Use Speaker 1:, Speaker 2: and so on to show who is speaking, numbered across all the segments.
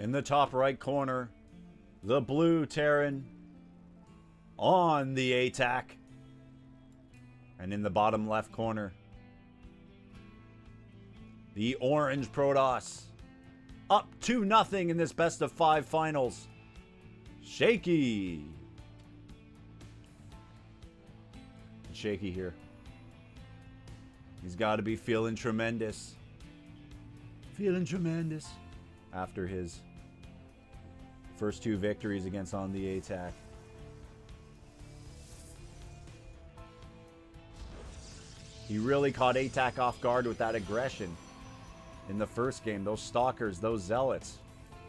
Speaker 1: In the top right corner, the blue Terran on the attack. And in the bottom left corner, the orange Protoss. Up 2-0 in this best of 5 finals. Shaky. And Shaky here. He's got to be feeling tremendous. Feeling tremendous. After his first 2 victories against OntheAtack. He really caught ATAC off guard with that aggression. In the first game, those stalkers, those zealots,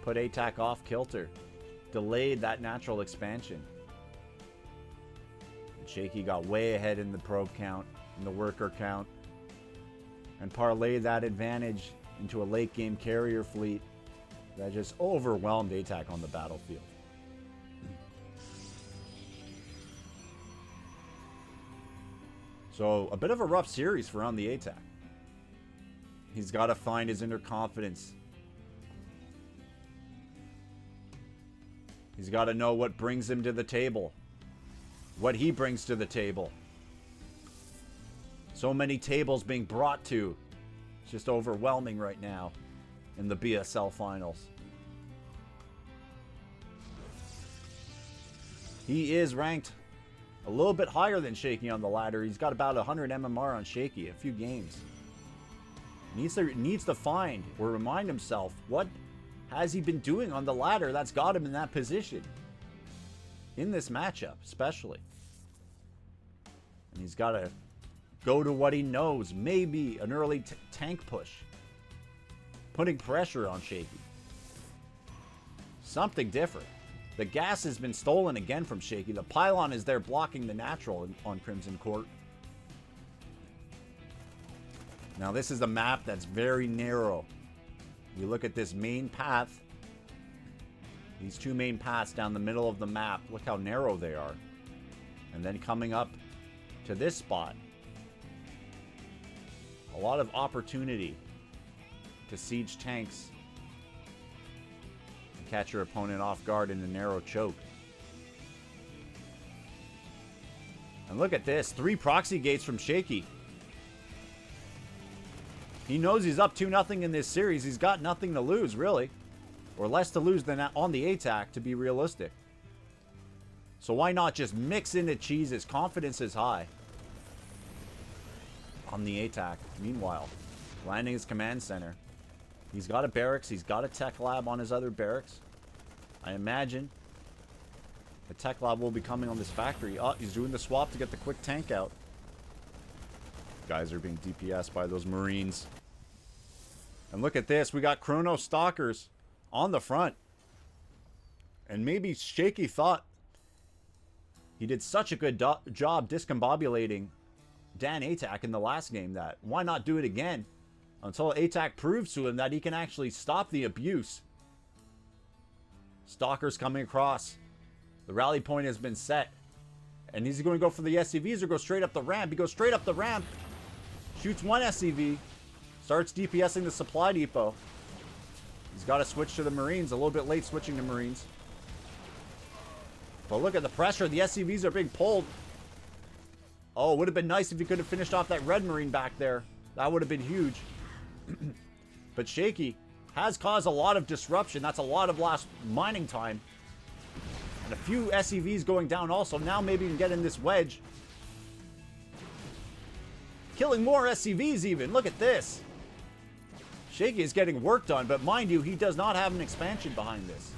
Speaker 1: put ATAC off kilter. Delayed that natural expansion. And Shaky got way ahead in the probe count, in the worker count. And parlayed that advantage into a late game carrier fleet that just overwhelmed ATAC on the battlefield. So, a bit of a rough series for OntheAtack. He's got to find his inner confidence. He's got to know what brings him to the table. What he brings to the table. So many tables being brought to. It's just overwhelming right now in the BSL finals. He is ranked a little bit higher than Shaky on the ladder. He's got about 100 MMR on Shaky, a few games. Needs to find or remind himself what has he been doing on the ladder that's got him in that position. In this matchup, especially. And he's got to go to what he knows. Maybe an early tank push. Putting pressure on Shaky. Something different. The gas has been stolen again from Shaky. The pylon is there blocking the natural on Crimson Court. Now this is a map that's very narrow. You look at this main path. These 2 main paths down the middle of the map. Look how narrow they are. And then coming up to this spot. A lot of opportunity to siege tanks. And catch your opponent off guard in a narrow choke. And look at this. 3 proxy gates from Shaky. He knows he's up 2-0 in this series. He's got nothing to lose, really. Or less to lose than OntheAtack, to be realistic. So why not just mix in the cheeses? Confidence is high. OntheAtack, meanwhile, landing his command center. He's got a barracks. He's got a tech lab on his other barracks. I imagine the tech lab will be coming on this factory. Oh, he's doing the swap to get the quick tank out. Guys are being DPS by those Marines. And look at this. We got Chrono Stalkers on the front. And maybe Shaky thought he did such a good job discombobulating Dan ATAC in the last game that why not do it again until ATAC proves to him that he can actually stop the abuse. Stalkers coming across. The rally point has been set. And is he going to go for the SCVs or go straight up the ramp? He goes straight up the ramp. Shoots 1 SCV. Starts DPSing the supply depot. He's got to switch to the Marines. A little bit late switching to Marines. But look at the pressure. The SCVs are being pulled. Oh, it would have been nice if he could have finished off that red Marine back there. That would have been huge. But Shaky has caused a lot of disruption. That's a lot of lost mining time. And a few SCVs going down also. Now maybe you can get in this wedge. Killing more SCVs even. Look at this. Shaky is getting work done, but mind you, he does not have an expansion behind this.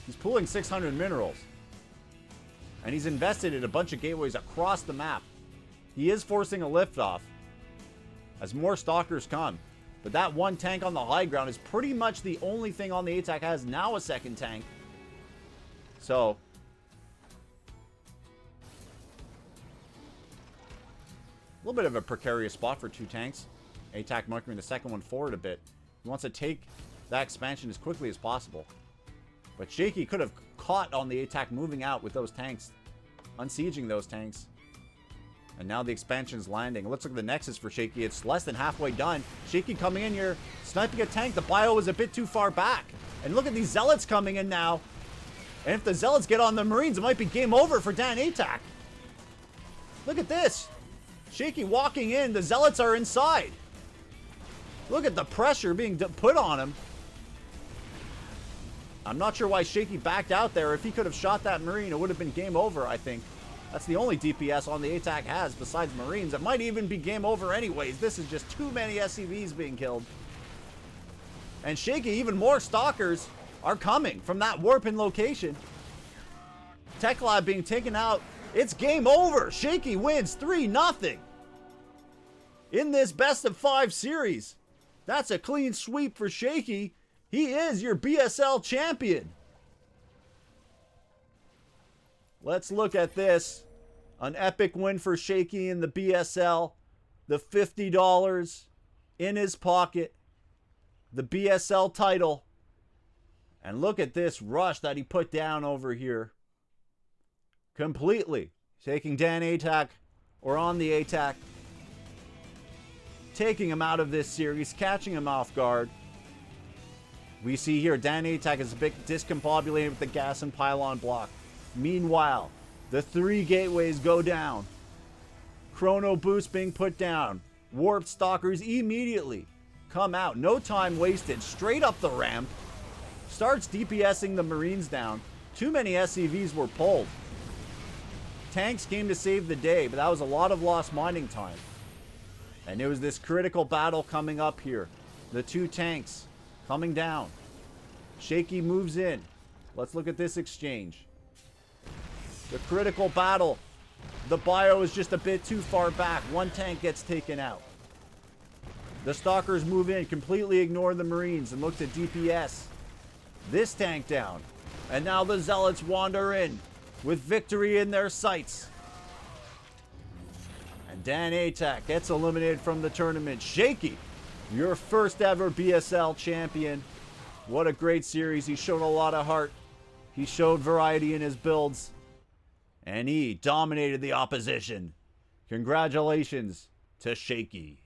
Speaker 1: He's pulling 600 minerals. And he's invested in a bunch of gateways across the map. He is forcing a liftoff as more stalkers come. But that 1 tank on the high ground is pretty much the only thing OntheAtack has now, a second tank. So a little bit of a precarious spot for 2 tanks. ATAC marking the second one forward a bit. He wants to take that expansion as quickly as possible. But Shaky could have caught OntheAtack moving out with those tanks. Unsieging those tanks. And now the expansion's landing. It looks like the Nexus for Shaky. It's less than halfway done. Shaky coming in here, sniping a tank. The bio was a bit too far back. And look at these Zealots coming in now. And if the Zealots get on the Marines, it might be game over for OntheAtack. Look at this. Shaky walking in. The Zealots are inside. Look at the pressure being put on him. I'm not sure why Shaky backed out there. If he could have shot that Marine, it would have been game over, I think. That's the only DPS OntheAtack has besides Marines. It might even be game over anyways. This is just too many SCVs being killed. And Shaky, even more Stalkers are coming from that warping location. Tech Lab being taken out. It's game over. Shaky wins 3-0 in this best of 5 series. That's a clean sweep for Shaky. He is your BSL champion. Let's look at this. An epic win for Shaky in the BSL. The $50 in his pocket. The BSL title. And look at this rush that he put down over here. Completely taking OntheAtack or OntheAtack. Taking him out of this series, catching him off guard. We see here OntheAtack is a bit discombobulated with the gas and pylon block. Meanwhile, the 3 gateways go down. Chrono boost being put down. Warped Stalkers immediately come out. No time wasted. Straight up the ramp. Starts DPSing the Marines down. Too many SCVs were pulled. Tanks came to save the day, but that was a lot of lost mining time. And it was this critical battle coming up here. The 2 tanks coming down. Shaky moves in. Let's look at this exchange. The critical battle. The bio is just a bit too far back. 1 tank gets taken out. The Stalkers move in, completely ignore the Marines and look to DPS this tank down. And now the Zealots wander in with victory in their sights. And OntheAtack gets eliminated from the tournament. Shaky, your first ever BSL champion. What a great series. He showed a lot of heart. He showed variety in his builds. And he dominated the opposition. Congratulations to Shaky.